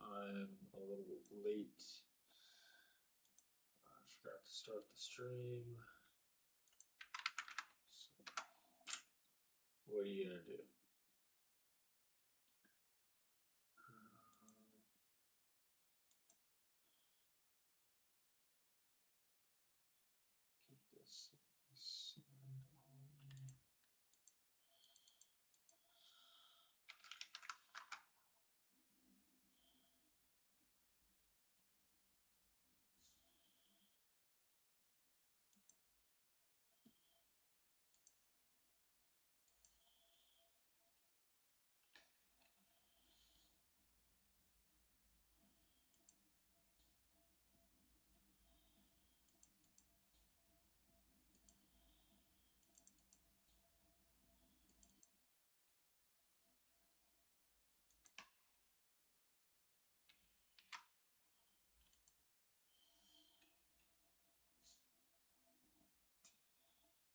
I'm a little late. I forgot to start the stream. So, what are you gonna do? Get this signed on.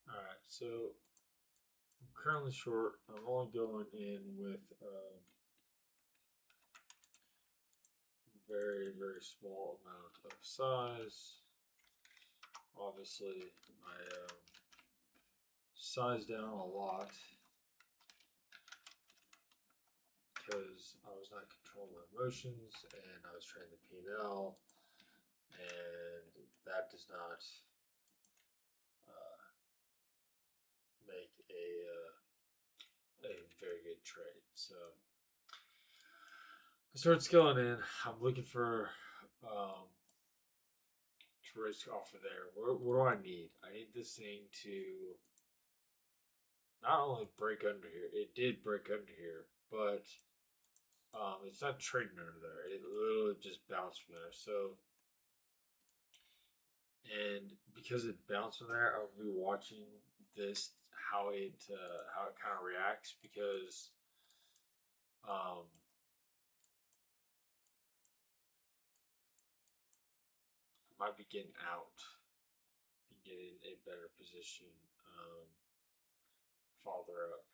Alright, so I'm currently short. I'm only going in with very, very small amount of size. Obviously, I sized down a lot because I was not controlling my emotions and I was trading the P&L, and that does not make a very good trade. So I started scaling in. I'm looking for to risk off of there. What do I need? I need this thing to not only break under here. It did break under here, but it's not trading under there. It literally just bounced from there. So, and because it bounced from there, I'll be watching this how it kind of reacts, because I might be getting out and getting a better position farther up.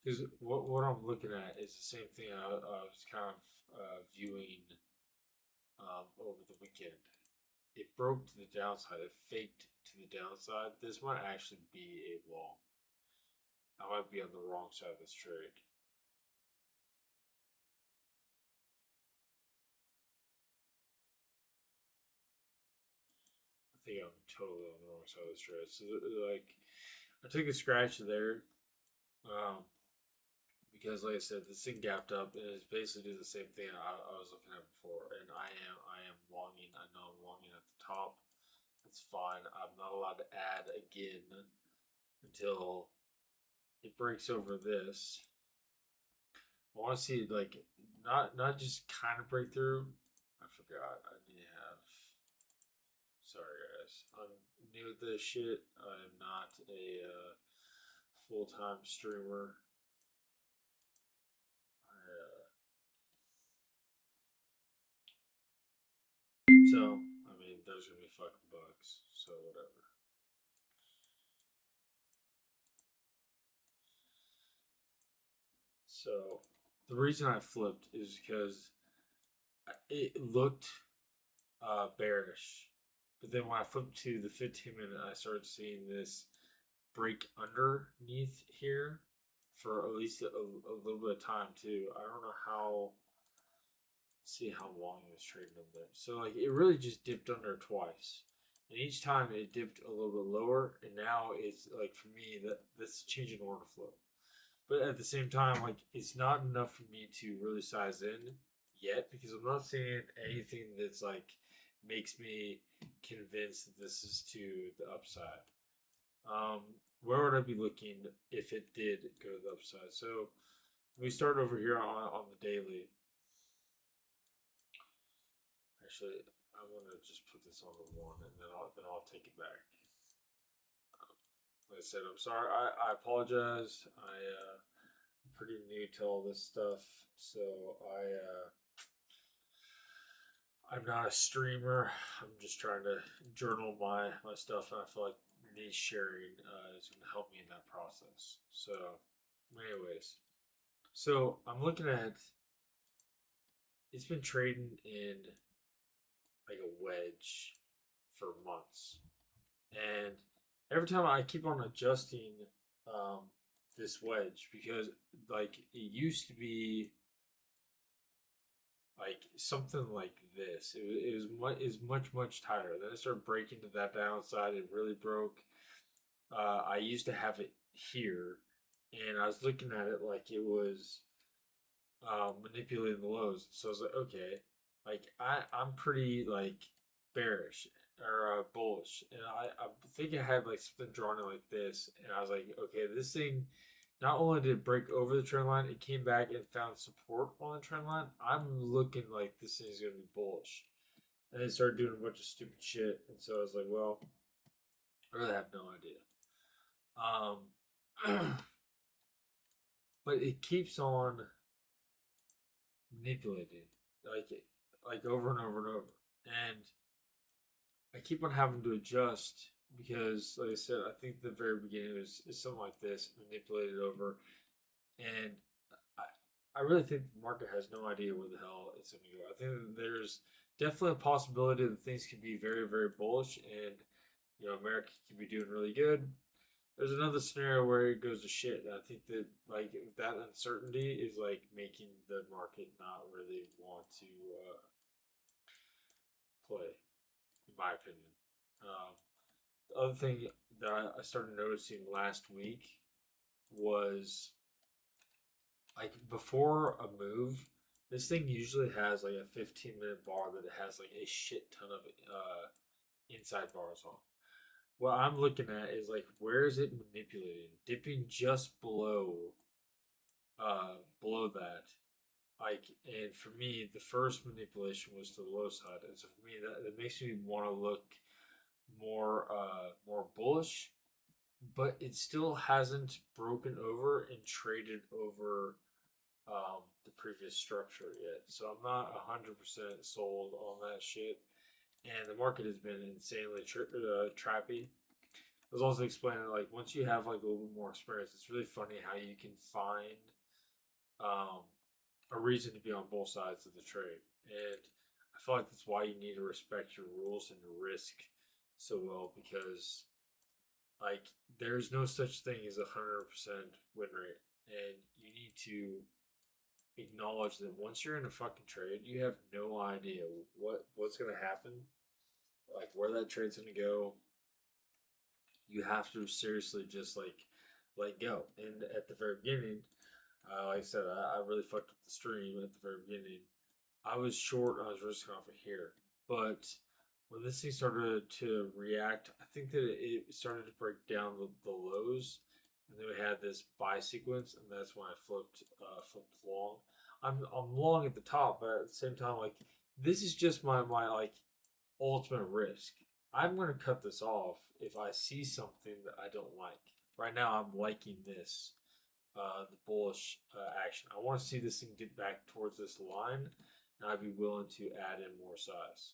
Because what I'm looking at is the same thing I was kind of viewing over the weekend. It broke to the downside. It faked to the downside. This might actually be a long. I might be on the wrong side of this trade. I think I'm totally on the wrong side of this trade. So, like, I took a scratch there. Because, like I said, this thing gapped up and it's basically do the same thing I was looking at before. And I am longing. I know I'm longing at the top. That's fine. I'm not allowed to add again until it breaks over this. I want to see, like, not just kind of break through. I forgot. I need to have. Sorry, guys. I'm new at this shit. I am not a full-time streamer. So, I mean, those are gonna be fucking bugs. So whatever. So the reason I flipped is because it looked bearish, but then when I flipped to the 15-minute, I started seeing this break underneath here for at least a little bit of time too. I don't know how. See how long it was trading up there. So like it really just dipped under twice. And each time it dipped a little bit lower, and now it's like, for me, that's changing order flow. But at the same time, like, it's not enough for me to really size in yet, because I'm not seeing anything that's like makes me convinced that this is to the upside. Where would I be looking if it did go to the upside? So we start over here on the daily. Actually, I want to just put this on the one, and then I'll take it back. Like I said, I'm sorry. I apologize. I'm pretty new to all this stuff, so I'm not a streamer. I'm just trying to journal my stuff, and I feel like me sharing is going to help me in that process. So, anyways, so I'm looking at it's been trading in like a wedge for months, and every time I keep on adjusting um, this wedge because like it used to be like something like this. It was much is much tighter. Then it started breaking to that downside. It really broke. I used to have it here, and I was looking at it like it was manipulating the lows. So I was like, okay, like I'm pretty like bearish or bullish, and I think I had like something drawn in like this, and I was like, okay, this thing. Not only did it break over the trend line, it came back and found support on the trend line. I'm looking like this thing is going to be bullish. And they started doing a bunch of stupid shit. And so I was like, well, I really have no idea. But it keeps on manipulating, like over and over and over. And I keep on having to adjust because, like I said, I think the very beginning is something like this, manipulated over. And I really think the market has no idea where the hell it's going to go. I think that there's definitely a possibility that things could be very bullish, and America could be doing really good. There's another scenario where it goes to shit. And I think that like that uncertainty is like making the market not really want to play, in my opinion. The other thing that I started noticing last week was like before a move, this thing usually has like a 15-minute bar that it has like a shit ton of inside bars on. What I'm looking at is like where is it manipulating? Dipping just below that. Like, and for me, the first manipulation was to the low side, and so for me, that makes me want to look more bullish, but it still hasn't broken over and traded over the previous structure yet. So I'm not 100% sold on that shit. And the market has been insanely trappy. I was also explaining like once you have like a little bit more experience, it's really funny how you can find um, a reason to be on both sides of the trade. And I feel like that's why you need to respect your rules and your risk so well because like there's no such thing as 100% win rate, and you need to acknowledge that once you're in a fucking trade, you have no idea what's gonna happen, like where that trade's gonna go. You have to seriously just like let go. And at the very beginning, like I said, I really fucked up the stream at the very beginning. I was short. I was risking off of here, but when this thing started to react, I think that it started to break down the lows, and then we had this buy sequence, and that's when I flipped long. I'm long at the top, but at the same time, like this is just my like ultimate risk. I'm gonna cut this off if I see something that I don't like. Right now, I'm liking this, the bullish action. I want to see this thing get back towards this line, and I'd be willing to add in more size.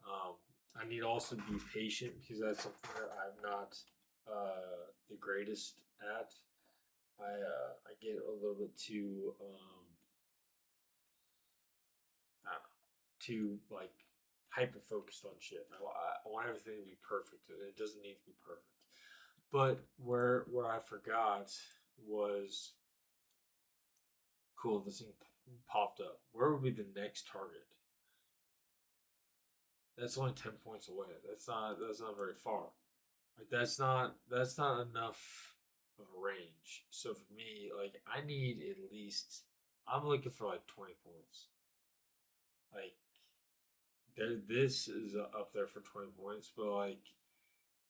Um, I need to also be patient because that's something that I'm not the greatest at. I get a little bit too I don't know, too like hyper focused on shit. I want everything to be perfect, and it doesn't need to be perfect. But where what I forgot was cool. This thing popped up. Where would be the next target? That's only 10 points away. That's not very far. Like that's not enough of a range. So for me, like I need at least I'm looking for like 20 points. Like this is up there for 20 points, but like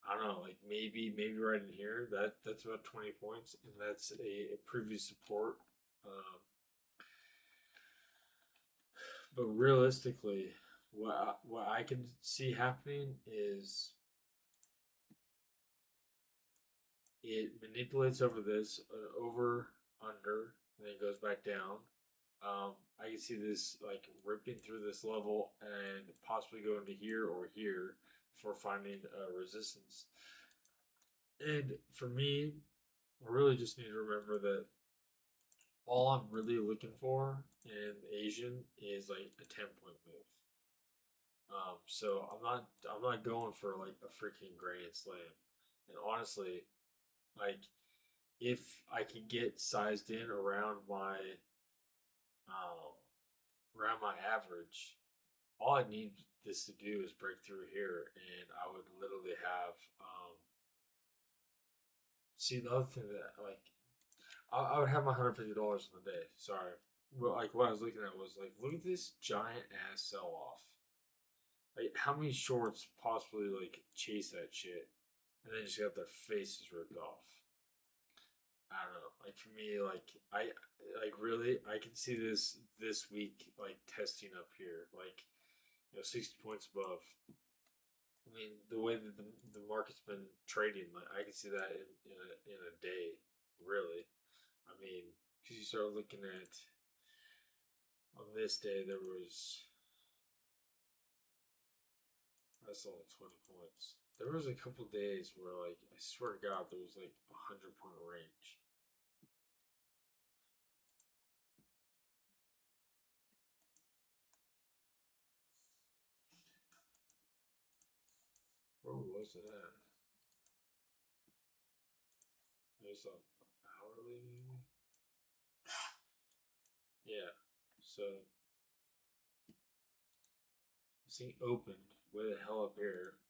I don't know, like maybe right in here that's about 20 points, and that's a previous support. Um, but realistically, what I can see happening is it manipulates over this, over, under, and then it goes back down. I can see this like ripping through this level and possibly going to here or here before finding resistance. And for me, I really just need to remember that all I'm really looking for in Asian is like a 10-point move. So I'm not going for like a freaking grand slam. And honestly, like if I can get sized in um around my average, all I need this to do is break through here, and I would literally have see the other thing that like I would have my $150 in a day. Sorry, but like what I was looking at was like, look at this giant ass sell off. Like, how many shorts possibly like chase that shit, and then just got their faces ripped off? I don't know. Like for me, like really, I can see this week like testing up here, like 60 points above. I mean, the way that the market's been trading, like I can see that in a day, really. I mean, because you start looking at on this day there was that's only 20 points. There was a couple days where like I swear to God there was like 100 point range. Where was it at? There's a hourly maybe. Yeah. So this thing opened way the hell up here,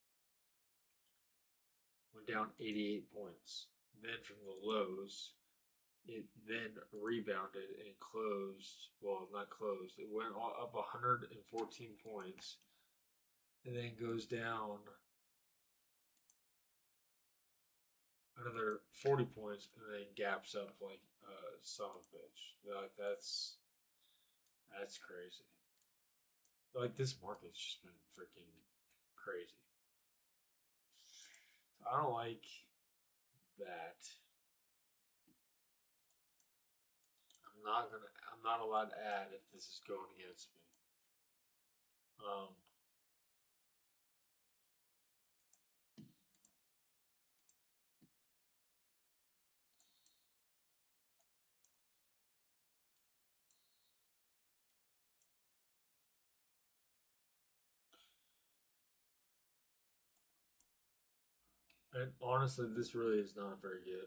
went down 88 points. Then from the lows, it then rebounded and closed. Well, not closed. It went up 114 points, and then goes down another 40 points, and then gaps up like son of a bitch. Like that's crazy. Like this market's just been freaking crazy. So I don't like that. I'm not allowed to add if this is going against me. Um, and honestly, this really is not a very good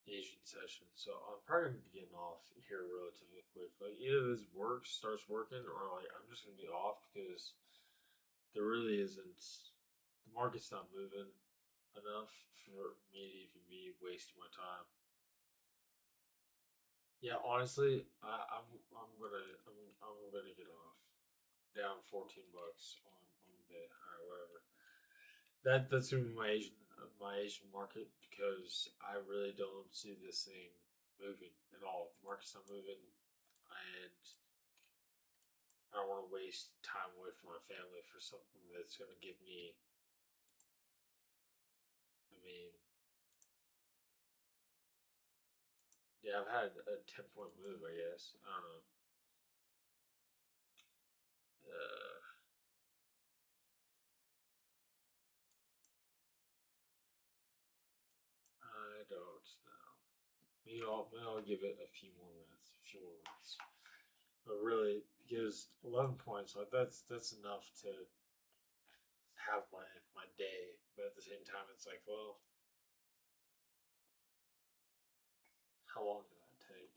Asian session. So I'm probably gonna be getting off here relatively quick. Like either this starts working, or like I'm just gonna be off because there really isn't. The market's not moving enough for me to even be wasting my time. Yeah, honestly, I'm gonna get off. Down $14 on the day. All right, whatever. That's gonna be my Asian market because I really don't see this thing moving at all. The market's not moving, and I don't want to waste time away from my family for something that's gonna give me. I mean, yeah, I've had a 10-point move. I guess I don't know. I don't know. Maybe I'll give it a few more minutes. A few more minutes. But really, because 11 points, like that's enough to have my day. But at the same time, it's like, well, how long did that take?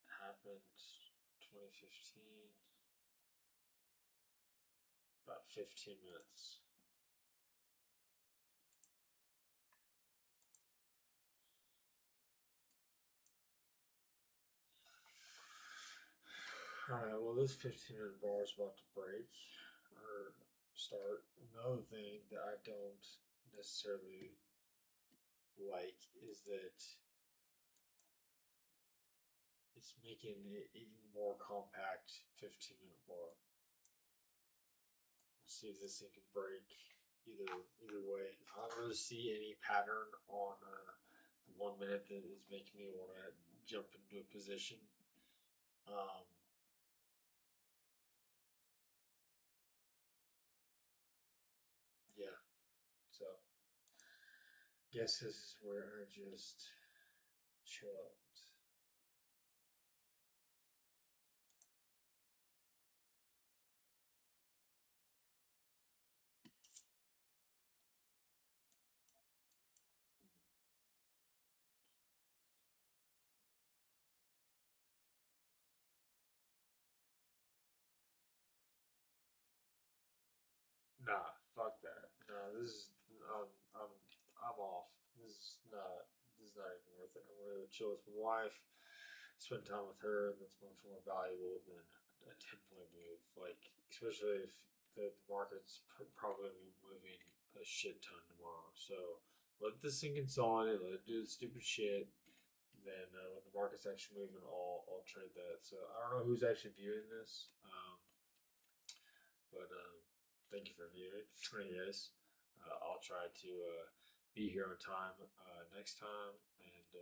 It happened 2015, about 15 minutes. All right, well, this 15-minute bar is about to break or start. Another thing that I don't necessarily like is that it's making it even more compact 15-minute bar. Let's see if this thing can break either way. I don't really see any pattern on the 1 minute that is making me want to jump into a position. Um, yeah, so guess this is where I just chill out. Nah, fuck that. No, this is I'm I'm off. This is not even worth it. I'm really chill with my wife, spend time with her. That's much more valuable than a 10 point move. Like especially if the market's probably gonna be moving a shit ton tomorrow. So let this thing consolidate. Let it do the stupid shit. Then when the market's actually moving, I'll trade that. So I don't know who's actually viewing this. But thank you for viewing. Yes, I'll try to be here on time next time, and